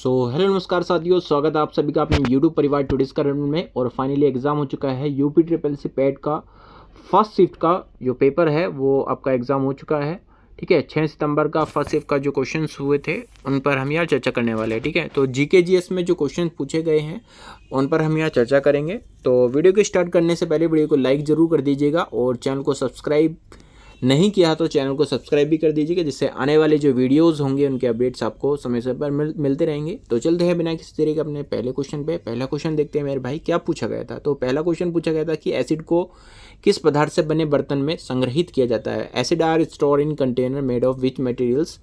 Hello नमस्कार साथियों, स्वागत है आप सभी का अपने यूट्यूब परिवार टुडेस करंट में। और फाइनली एग्ज़ाम हो चुका है यूपी ट्रिपल सी पैट का फर्स्ट शिफ्ट का जो पेपर है वो आपका एग्ज़ाम हो चुका है। ठीक है, 6 सितंबर का फर्स्ट शिफ्ट का जो क्वेश्चंस हुए थे उन पर हम यहाँ चर्चा करने वाले हैं। ठीक है, तो जीके जीएस में जो क्वेश्चन पूछे गए हैं उन पर हम यहाँ चर्चा करेंगे। तो वीडियो को स्टार्ट करने से पहले वीडियो को लाइक ज़रूर कर दीजिएगा और चैनल को सब्सक्राइब नहीं किया तो चैनल को सब्सक्राइब भी कर दीजिएगा, जिससे आने वाले जो वीडियोस होंगे उनके अपडेट्स आपको समय समय पर मिलते रहेंगे। तो चलते हैं बिना किसी देरी के अपने पहले क्वेश्चन पे। पहला क्वेश्चन देखते हैं मेरे भाई, क्या पूछा गया था। तो पहला क्वेश्चन पूछा गया था कि एसिड को किस पदार्थ से बने बर्तन में संग्रहित किया जाता है। Acid are store in container made of which materials,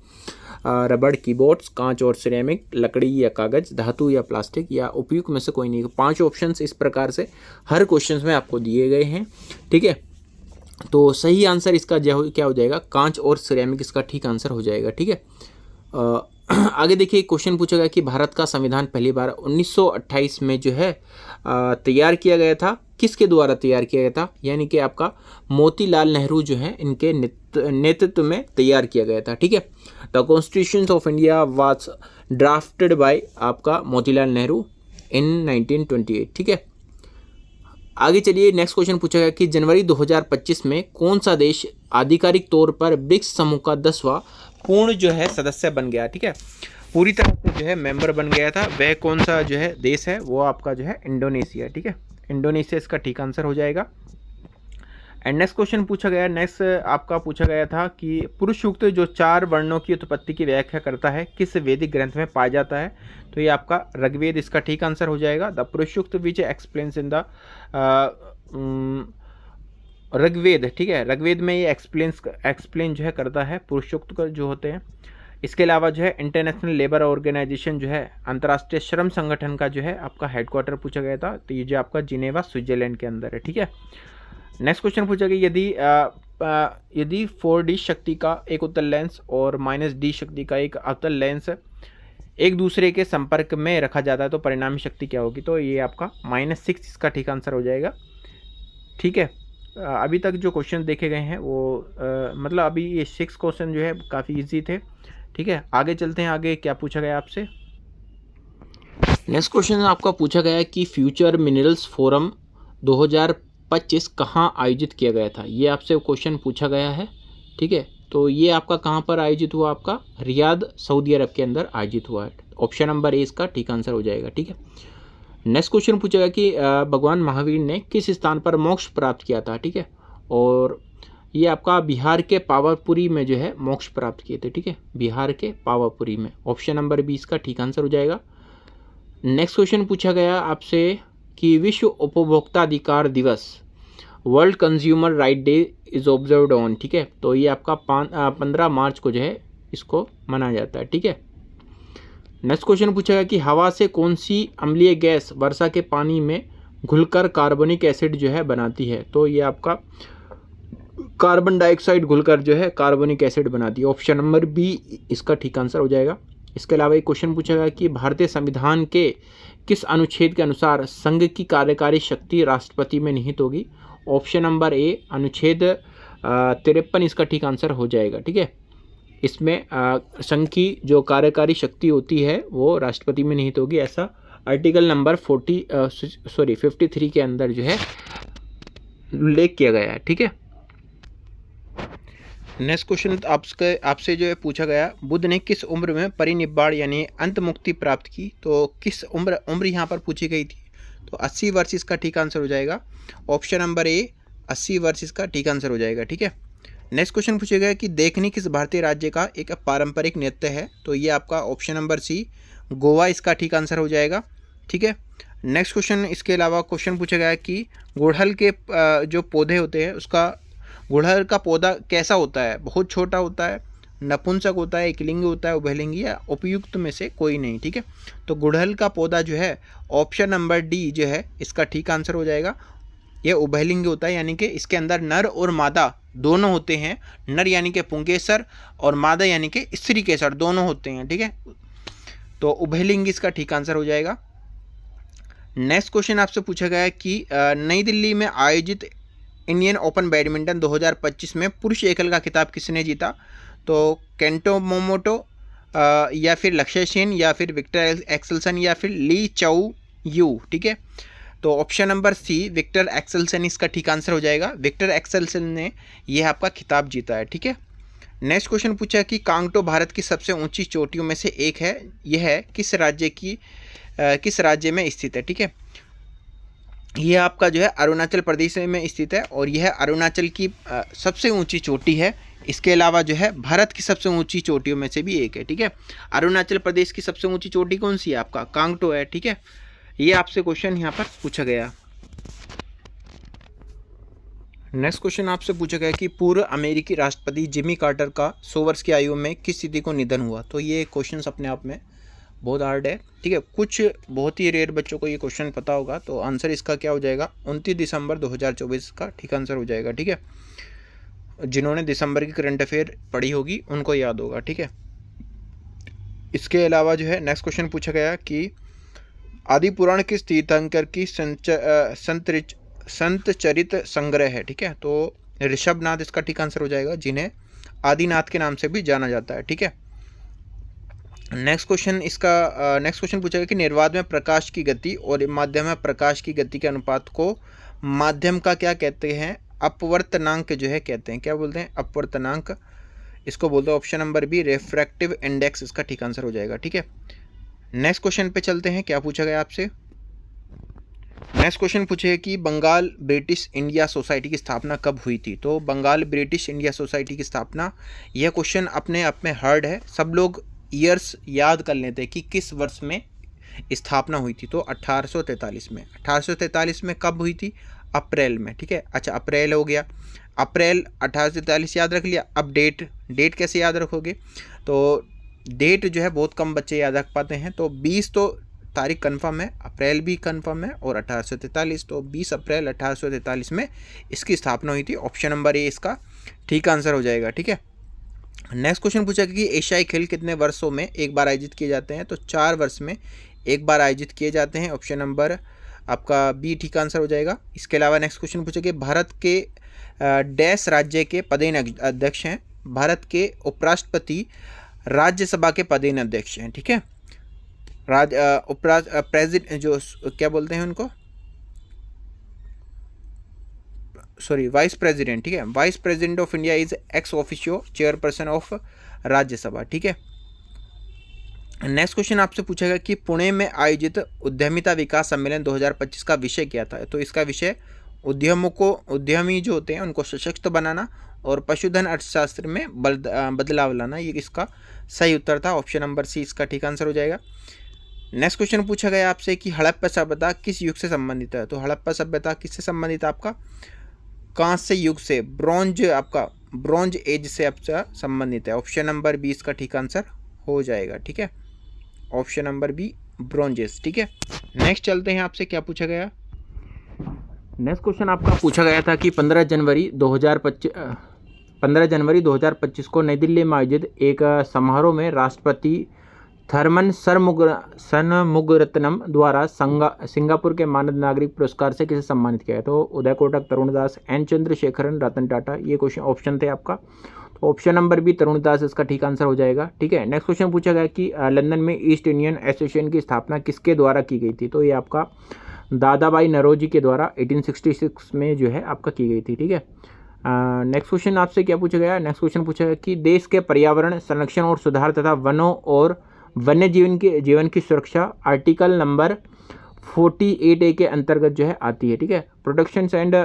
रबड़, कीबोर्ड्स, कांच और सिरेमिक, लकड़ी या कागज, धातु या प्लास्टिक, या उपयुक्त में से कोई नहीं। 5 ऑप्शंस इस प्रकार से हर क्वेश्चन में आपको दिए गए हैं। ठीक है, तो सही आंसर इसका क्या हो जाएगा, कांच और सिरेमिक इसका ठीक आंसर हो जाएगा। ठीक है, आगे देखिए क्वेश्चन पूछा गया कि भारत का संविधान पहली बार 1928 में जो है तैयार किया गया था। किसके द्वारा तैयार किया गया था, यानी कि आपका मोतीलाल नेहरू जो है इनके नेतृत्व में तैयार किया गया था। ठीक है, the constitution of India was drafted bye आपका मोतीलाल नेहरू इन 1928। ठीक है, आगे चलिए नेक्स्ट क्वेश्चन पूछा गया कि जनवरी 2025 में कौन सा देश आधिकारिक तौर पर ब्रिक्स समूह का 10वां पूर्ण जो है सदस्य बन गया। ठीक है, पूरी तरह से जो है मेंबर बन गया था। वह कौन सा जो है देश है, वो आपका जो है इंडोनेशिया। ठीक है, इंडोनेशिया इसका ठीक आंसर हो जाएगा। एंड नेक्स्ट क्वेश्चन पूछा गया, नेक्स्ट आपका पूछा गया था कि पुरुष सूक्त जो 4 वर्णों की उत्पत्ति की व्याख्या करता है किस वैदिक ग्रंथ में पाया जाता है। तो ये आपका ऋग्वेद इसका ठीक आंसर हो जाएगा। The Purusha Sukta which explains in the Rigveda. ठीक है, ऋग्वेद में ये एक्सप्लेन जो है करता है पुरुष सूक्त का जो होते हैं। इसके अलावा जो है इंटरनेशनल लेबर ऑर्गेनाइजेशन जो है अंतर्राष्ट्रीय श्रम संगठन का जो है आपका हेडक्वार्टर पूछा गया था। तो ये जो आपका जिनेवा स्विट्जरलैंड के अंदर है। ठीक है, नेक्स्ट क्वेश्चन पूछा गया यदि 4D शक्ति का एक उत्तल लेंस और -D शक्ति का एक अवतल लेंस एक दूसरे के संपर्क में रखा जाता है तो परिणामी शक्ति क्या होगी। तो ये आपका -6 इसका ठीक आंसर हो जाएगा। ठीक है, अभी तक जो क्वेश्चन देखे गए हैं वो मतलब अभी ये 6 क्वेश्चन जो है काफ़ी इजी थे। ठीक है, आगे चलते हैं। आगे क्या पूछा गया आपसे, नेक्स्ट क्वेश्चन आपका पूछा गया कि फ्यूचर मिनरल्स फोरम 2025 कहाँ आयोजित किया गया था। ये आपसे क्वेश्चन पूछा गया है। ठीक है, तो ये आपका कहाँ पर आयोजित हुआ, आपका रियाद सऊदी अरब के अंदर आयोजित हुआ है। ऑप्शन नंबर ए इसका ठीक आंसर हो जाएगा। ठीक है, नेक्स्ट क्वेश्चन पूछा गया कि भगवान महावीर ने किस स्थान पर मोक्ष प्राप्त किया था। ठीक है, और ये आपका बिहार के पावापुरी में जो है मोक्ष प्राप्त किए थे। ठीक है, बिहार के पावापुरी में। ऑप्शन नंबर बी इसका ठीक आंसर हो जाएगा। नेक्स्ट क्वेश्चन पूछा गया आपसे कि विश्व उपभोक्ता अधिकार दिवस world consumer right day is observed on. ठीक है, तो ये आपका 15 मार्च को जो है इसको मनाया जाता है। ठीक है, नेक्स्ट क्वेश्चन पूछा गया कि हवा से कौन सी अम्लीय गैस वर्षा के पानी में घुलकर कार्बनिक एसिड जो है बनाती है। तो ये आपका कार्बन डाइऑक्साइड घुलकर जो है कार्बनिक एसिड बनाती है। ऑप्शन नंबर बी इसका ठीक आंसर हो जाएगा। इसके अलावा एक क्वेश्चन पूछा गया कि भारतीय संविधान के किस अनुच्छेद के अनुसार संघ की कार्यकारी शक्ति राष्ट्रपति में निहित होगी। ऑप्शन नंबर ए अनुच्छेद 53 इसका ठीक आंसर हो जाएगा। ठीक है, इसमें संघ की जो कार्यकारी शक्ति होती है वो राष्ट्रपति में निहित होगी, ऐसा आर्टिकल नंबर 53 के अंदर जो है उल्लेख किया गया है। ठीक है, नेक्स्ट क्वेश्चन आपसे जो है पूछा गया, बुद्ध ने किस उम्र में परिनिब्बाण यानी अंत मुक्ति प्राप्त की। तो किस उम्र यहाँ पर पूछी गई थी। तो 80 वर्ष इसका ठीक आंसर हो जाएगा। ऑप्शन नंबर ए 80 वर्ष इसका ठीक आंसर हो जाएगा। ठीक है, नेक्स्ट क्वेश्चन पूछा गया कि देखनी किस भारतीय राज्य का एक पारंपरिक नृत्य है। तो ये आपका ऑप्शन नंबर सी गोवा इसका ठीक आंसर हो जाएगा। ठीक है, नेक्स्ट क्वेश्चन इसके अलावा क्वेश्चन पूछा गया कि गुड़हल के जो पौधे होते हैं उसका गुड़हल का पौधा कैसा होता है, बहुत छोटा होता है, नपुंसक होता है, एकलिंगी होता है, उभयलिंगी, या उपयुक्त में से कोई नहीं। ठीक है, तो गुड़हल का पौधा जो है ऑप्शन नंबर डी जो है इसका ठीक आंसर हो जाएगा। यह उभयलिंगी होता है, यानी कि इसके अंदर नर और मादा दोनों होते हैं। नर यानी कि पुंकेसर और मादा यानी कि स्त्री केसर दोनों होते हैं। ठीक है, तो उभयलिंगी इसका ठीक आंसर हो जाएगा। नेक्स्ट क्वेश्चन आपसे पूछा गया है कि नई दिल्ली में आयोजित इंडियन ओपन बैडमिंटन 2025 में पुरुष एकल का खिताब किसने जीता। तो केंटो मोमोटो, या फिर लक्ष्य सेन या फिर विक्टर एक्सेल्सन या फिर ली चाउ यू, ठीक है। तो option number C Viktor Axelsen इसका ठीक आंसर हो जाएगा। विक्टर एक्सेल्सन ने यह आपका खिताब जीता है, ठीक है। नेक्स्ट क्वेश्चन पूछा कि कांगटो भारत की सबसे ऊंची चोटियों में से एक है, यह किस राज्य में स्थित है, ठीक है। यह आपका जो है अरुणाचल प्रदेश में स्थित है और यह अरुणाचल की सबसे ऊंची चोटी है। इसके अलावा जो है भारत की सबसे ऊंची चोटियों में से भी एक है, ठीक है। अरुणाचल प्रदेश की सबसे ऊंची चोटी कौन सी है? आपका कांगटो है, ठीक है। ये आपसे क्वेश्चन यहाँ पर पूछा गया। नेक्स्ट क्वेश्चन आपसे पूछा गया कि पूर्व अमेरिकी राष्ट्रपति जिमी कार्टर का 100 वर्ष की आयु में किस तिथि को निधन हुआ। तो ये क्वेश्चन अपने आप में बहुत हार्ड है, ठीक है। कुछ बहुत ही रेयर बच्चों को ये क्वेश्चन पता होगा। तो आंसर इसका क्या हो जाएगा? 29 दिसंबर 2024 का ठीक आंसर हो जाएगा, ठीक है। जिन्होंने दिसंबर की करंट अफेयर पढ़ी होगी उनको याद होगा, ठीक है। इसके अलावा जो है नेक्स्ट क्वेश्चन पूछा गया कि आदि पुराण किस तीर्थंकर की संत चरित संग्रह है, ठीक है। तो ऋषभनाथ इसका ठीक आंसर हो जाएगा, जिन्हें आदिनाथ के नाम से भी जाना जाता है, ठीक है। नेक्स्ट क्वेश्चन पूछा गया कि निर्वात में प्रकाश की गति और माध्यम में प्रकाश की गति के अनुपात को माध्यम का क्या कहते हैं? अपवर्तनांक जो है कहते हैं। क्या बोलते हैं? अपवर्तनांक इसको बोलते हैं। Option number B refractive index इसका ठीक आंसर हो जाएगा, ठीक है। नेक्स्ट क्वेश्चन पे चलते हैं। क्या पूछा गया आपसे? नेक्स्ट क्वेश्चन पूछे कि बंगाल ब्रिटिश इंडिया सोसाइटी की स्थापना कब हुई थी। तो बंगाल ब्रिटिश इंडिया सोसाइटी की स्थापना, यह क्वेश्चन अपने आप में हार्ड है। सब लोग ईयर्स याद कर लेते हैं कि किस वर्ष में स्थापना हुई थी। तो 1843 में। 1843 में कब हुई थी? अप्रैल में, ठीक है। अच्छा, अप्रैल हो गया, अप्रैल 1843 याद रख लिया। अब डेट कैसे याद रखोगे? तो डेट जो है बहुत कम बच्चे याद रख पाते हैं। तो 20 तो तारीख कंफर्म है, अप्रैल भी कंफर्म है और 1843, तो 20 अप्रैल 1843 में इसकी स्थापना हुई थी। ऑप्शन नंबर ए इसका ठीक आंसर हो जाएगा, ठीक है। नेक्स्ट क्वेश्चन पूछा कि एशियाई खेल कितने वर्षों में एक बार आयोजित किए जाते हैं। तो 4 वर्ष में एक बार आयोजित किए जाते हैं। ऑप्शन नंबर आपका बी ठीक आंसर हो जाएगा। इसके अलावा नेक्स्ट क्वेश्चन पूछा कि भारत के डैश राज्य के पदेन अध्यक्ष हैं। भारत के उपराष्ट्रपति राज्यसभा के पदेन अध्यक्ष हैं, ठीक है। प्रेसिडेंट जो क्या बोलते हैं उनको, सॉरी वाइस प्रेसिडेंट, ठीक है। Vice president of India is ex officio chairperson of Rajya Sabha, ठीक है। नेक्स्ट क्वेश्चन आपसे पूछा गया कि पुणे में आयोजित उद्यमिता विकास सम्मेलन 2025 का विषय क्या था। तो इसका विषय उद्यमी जो होते हैं उनको सशक्त बनाना और पशुधन अर्थशास्त्र में बदलाव लाना, ये इसका सही उत्तर था। ऑप्शन नंबर सी इसका ठीक आंसर हो जाएगा। नेक्स्ट क्वेश्चन पूछा गया आपसे कि हड़प्पा सभ्यता किस युग से संबंधित है। तो हड़प्पा सभ्यता किससे संबंधित है? आपका कांस्य युग से, ब्रॉन्ज एज से आपका संबंधित है। ऑप्शन नंबर बी इसका ठीक आंसर हो जाएगा, ठीक है। Option number B bronze age, ठीक है। नेक्स्ट चलते हैं, आपसे क्या पूछा गया। नेक्स्ट क्वेश्चन आपका पूछा गया था कि 15 जनवरी 2025 को नई दिल्ली में आयोजित एक समारोह में राष्ट्रपति थर्मन सनमुगरत्नम द्वारा सिंगापुर के मानद नागरिक पुरस्कार से किसे सम्मानित किया है। तो उदय कोटक, तरुण दास, एन चंद्रशेखरन, रतन टाटा, ये क्वेश्चन ऑप्शन थे आपका। तो ऑप्शन नंबर बी तरुण दास इसका ठीक आंसर हो जाएगा, ठीक है। नेक्स्ट क्वेश्चन पूछा गया कि लंदन में ईस्ट इंडियन एसोसिएशन की स्थापना किसके द्वारा की गई थी। तो ये आपका दादाभाई नौरोजी के द्वारा 1866 में जो है आपका की गई थी, ठीक है। नेक्स्ट क्वेश्चन आपसे क्या पूछा गया। नेक्स्ट क्वेश्चन पूछा गया कि देश के पर्यावरण संरक्षण और सुधार तथा वनों और वन्य जीवन की सुरक्षा आर्टिकल नंबर 48A के अंतर्गत जो है आती है, ठीक है। Protection and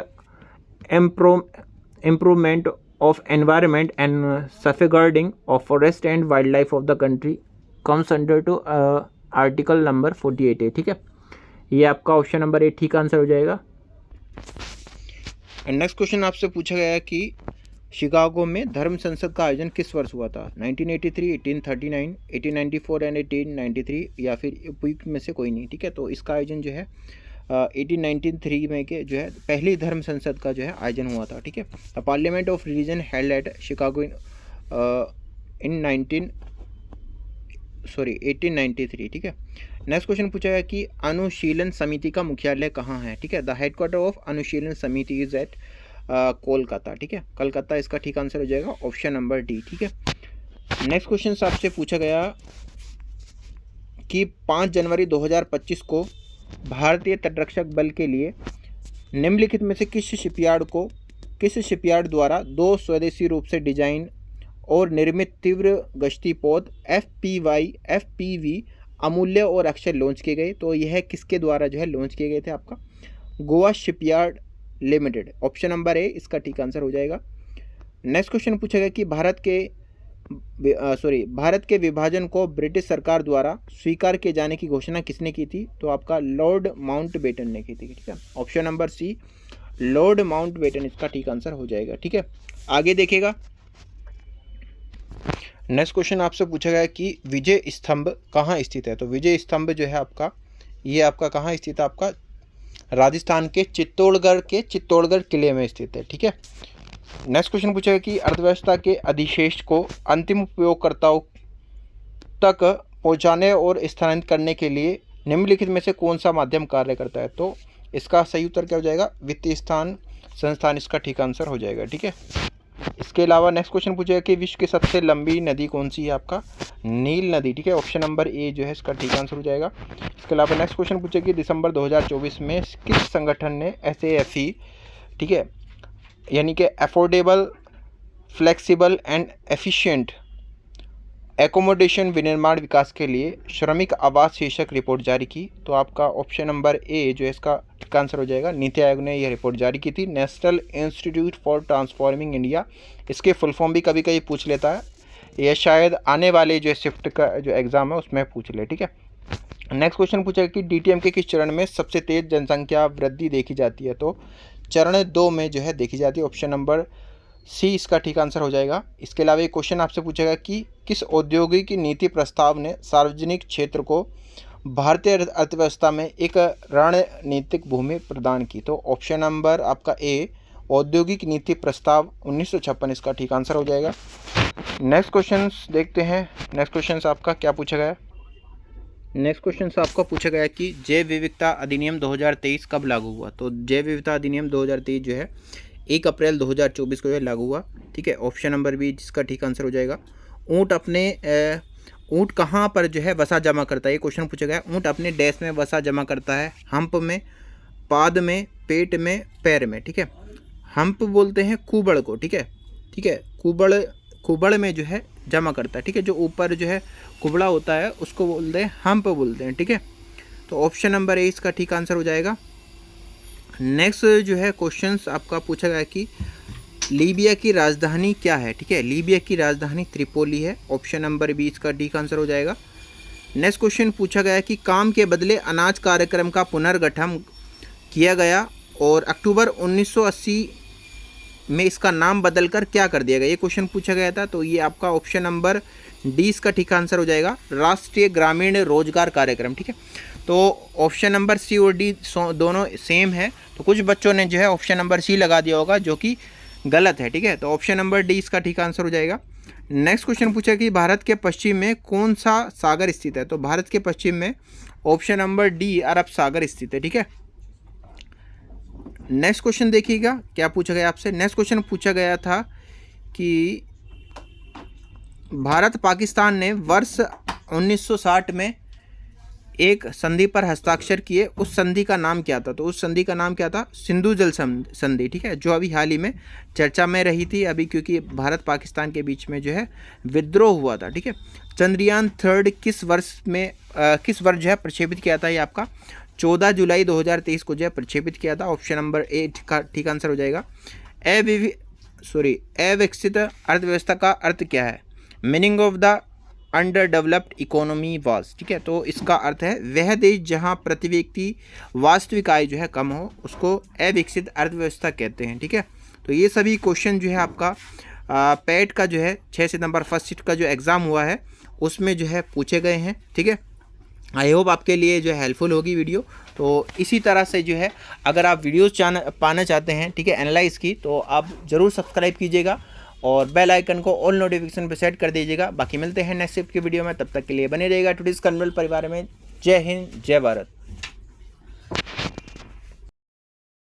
improvement of environment and safeguarding of forest and wild life of the country comes under to article number 48A, ठीक है। ये आपका ऑप्शन नंबर ए ठीक आंसर हो जाएगा। नेक्स्ट क्वेश्चन आपसे पूछा गया है कि शिकागो में धर्म संसद का आयोजन किस वर्ष हुआ था। 1983, 1839, 1894 एंड 1893 या फिर उपयुक्त में से कोई नहीं, ठीक है। तो इसका आयोजन जो है 1893 में के जो है पहली धर्म संसद का जो है आयोजन हुआ था, ठीक है। Parliament of religion held at Chicago in 1893, ठीक है। नेक्स्ट क्वेश्चन पूछा गया कि अनुशीलन समिति का मुख्यालय कहाँ है, ठीक है। द हेडक्वार्टर ऑफ अनुशीलन समिति इज एट कोलकाता, ठीक है। कलकत्ता इसका ठीक आंसर हो जाएगा। ऑप्शन नंबर डी, ठीक है। नेक्स्ट क्वेश्चन आपसे पूछा गया कि 5 जनवरी 2025 को भारतीय तटरक्षक बल के लिए निम्नलिखित में से किस शिपयार्ड द्वारा 2 स्वदेशी रूप से डिजाइन और निर्मित तीव्र गश्ती पोत FPV अमूल्य और अक्षर लॉन्च किए गए? तो यह किसके द्वारा जो है लॉन्च किए गए थे? आपका Goa shipyard limited, option number A इसका ठीक आंसर हो जाएगा। नेक्स्ट क्वेश्चन पूछा गया कि भारत के विभाजन को ब्रिटिश सरकार द्वारा स्वीकार किए जाने की घोषणा किसने की थी? तो आपका लॉर्ड माउंटबेटन ने की थी, ठीक है। Option number C Lord Mountbatten इसका ठीक आंसर हो जाएगा, ठीक है। आगे देखिएगा, नेक्स्ट क्वेश्चन आपसे पूछा गया कि विजय स्तंभ कहाँ स्थित है? तो विजय स्तंभ जो है आपका, ये आपका कहाँ स्थित है? आपका राजस्थान के चित्तौड़गढ़ किले में स्थित है, ठीक है। नेक्स्ट क्वेश्चन पूछा गया कि अर्थव्यवस्था के अधिशेष को अंतिम उपयोगकर्ताओं तक पहुंचाने और स्थानांतरित करने के लिए निम्नलिखित में से कौन सा माध्यम कार्य करता है? तो इसका सही उत्तर क्या हो जाएगा? वित्तीय संस्थान इसका ठीक आंसर हो जाएगा, ठीक है। इसके अलावा नेक्स्ट क्वेश्चन पूछेगा कि विश्व की सबसे लंबी नदी कौन सी है? आपका नील नदी, ठीक है। ऑप्शन नंबर ए जो है इसका ठीक आंसर हो जाएगा। इसके अलावा नेक्स्ट क्वेश्चन पूछेगा कि दिसंबर 2024 में किस संगठन ने SAFE, ठीक है, यानी कि affordable, flexible and efficient accommodation विनिर्माण विकास के लिए श्रमिक आवास शीर्षक रिपोर्ट जारी की? तो आपका ऑप्शन नंबर ए जो है इसका ठीक आंसर हो जाएगा। नीति आयोग ने यह रिपोर्ट जारी की थी, national institute for transforming India. इसके फुल फॉर्म भी कभी कभी पूछ लेता है, यह शायद आने वाले जो शिफ्ट का जो एग्ज़ाम है उसमें पूछ ले, ठीक है। नेक्स्ट क्वेश्चन पूछा कि DTM के किस चरण में सबसे तेज जनसंख्या वृद्धि देखी जाती है? तो चरण 2 में जो है देखी जाती है। ऑप्शन नंबर सी इसका ठीक आंसर हो जाएगा। इसके अलावा एक क्वेश्चन आपसे पूछेगा कि किस औद्योगिक नीति प्रस्ताव ने सार्वजनिक क्षेत्र को भारतीय अर्थव्यवस्था में एक रणनीतिक भूमि प्रदान की? तो ऑप्शन नंबर आपका ए औद्योगिक नीति प्रस्ताव 1956 इसका ठीक आंसर हो जाएगा। नेक्स्ट क्वेश्चन देखते हैं। नेक्स्ट क्वेश्चन आपका क्या पूछा गया? नेक्स्ट क्वेश्चन आपका पूछा गया कि जैव विविधता अधिनियम 2023 कब लागू हुआ? तो जैव विविधता अधिनियम 2023 जो है 1 अप्रैल 2024 को जो है लागू हुआ, ठीक है। ऑप्शन नंबर बी जिसका ठीक आंसर हो जाएगा। ऊँट कहाँ पर जो है वसा जमा करता है? ये क्वेश्चन पूछा गया। ऊँट अपने डैश में वसा जमा करता है, हम्प में, पाद में, पेट में, पैर में, ठीक है। हम्प बोलते हैं कुबड़ को, ठीक है, ठीक है। कुबड़ में जो है जमा करता है, ठीक है। जो ऊपर जो है कुबड़ा होता है उसको बोलते हैं हम्प बोलते हैं, ठीक है। तो ऑप्शन नंबर ए इसका ठीक आंसर हो जाएगा। नेक्स्ट जो है क्वेश्चंस आपका पूछा गया कि लीबिया की राजधानी क्या है? ठीक है, लीबिया की राजधानी त्रिपोली है। ऑप्शन नंबर बी इसका ठीक आंसर हो जाएगा। नेक्स्ट क्वेश्चन पूछा गया कि काम के बदले अनाज कार्यक्रम का पुनर्गठन किया गया और अक्टूबर 1980 में इसका नाम बदलकर क्या कर दिया गया? ये क्वेश्चन पूछा गया था। तो ये आपका ऑप्शन नंबर डी इसका ठीक आंसर हो जाएगा, राष्ट्रीय ग्रामीण रोजगार कार्यक्रम, ठीक है। तो ऑप्शन नंबर सी और डी दोनों सेम है, तो कुछ बच्चों ने जो है ऑप्शन नंबर सी लगा दिया होगा जो कि गलत है, ठीक है। तो ऑप्शन नंबर डी इसका ठीक आंसर हो जाएगा। नेक्स्ट क्वेश्चन पूछा कि भारत के पश्चिम में कौन सा सागर स्थित है? तो भारत के पश्चिम में ऑप्शन नंबर डी अरब सागर स्थित है, ठीक है। नेक्स्ट क्वेश्चन देखिएगा क्या पूछा गया आपसे। नेक्स्ट क्वेश्चन पूछा गया था कि भारत पाकिस्तान ने वर्ष 1960 में एक संधि पर हस्ताक्षर किए, उस संधि का नाम क्या था? तो उस संधि का नाम क्या था? सिंधु जल संधि, ठीक है, जो अभी हाल ही में चर्चा में रही थी अभी, क्योंकि भारत पाकिस्तान के बीच में जो है विद्रोह हुआ था, ठीक है। चंद्रयान 3 किस वर्ष जो है प्रक्षेपित किया था? ये आपका 14 जुलाई 2023 को जो है प्रक्षेपित किया था। ऑप्शन नंबर ए का ठीक आंसर हो जाएगा। अविकसित अर्थव्यवस्था का अर्थ क्या है? Meaning of the under developed economy was, ठीक है। तो इसका अर्थ है वह देश जहां प्रति व्यक्ति वास्तविक आय जो है कम हो, उसको अविकसित अर्थव्यवस्था कहते हैं, ठीक है। तो ये सभी क्वेश्चन जो है आपका पैट का जो है 6 सितंबर फर्स्ट शिफ्ट का जो एग्ज़ाम हुआ है उसमें जो है पूछे गए हैं, ठीक है। आई होप आपके लिए जो है हेल्पफुल होगी वीडियो। तो इसी तरह से जो है अगर आप वीडियोस पाना चाहते हैं, ठीक है, एनालाइज की, तो आप ज़रूर सब्सक्राइब कीजिएगा और बेल आइकन को ऑल नोटिफिकेशन पे सेट कर दीजिएगा। बाकी मिलते हैं नेक्स्ट शिफ्ट की वीडियो में, तब तक के लिए बने रहिएगा टुडेज कन्वर्ल परिवार में। जय हिंद, जय भारत।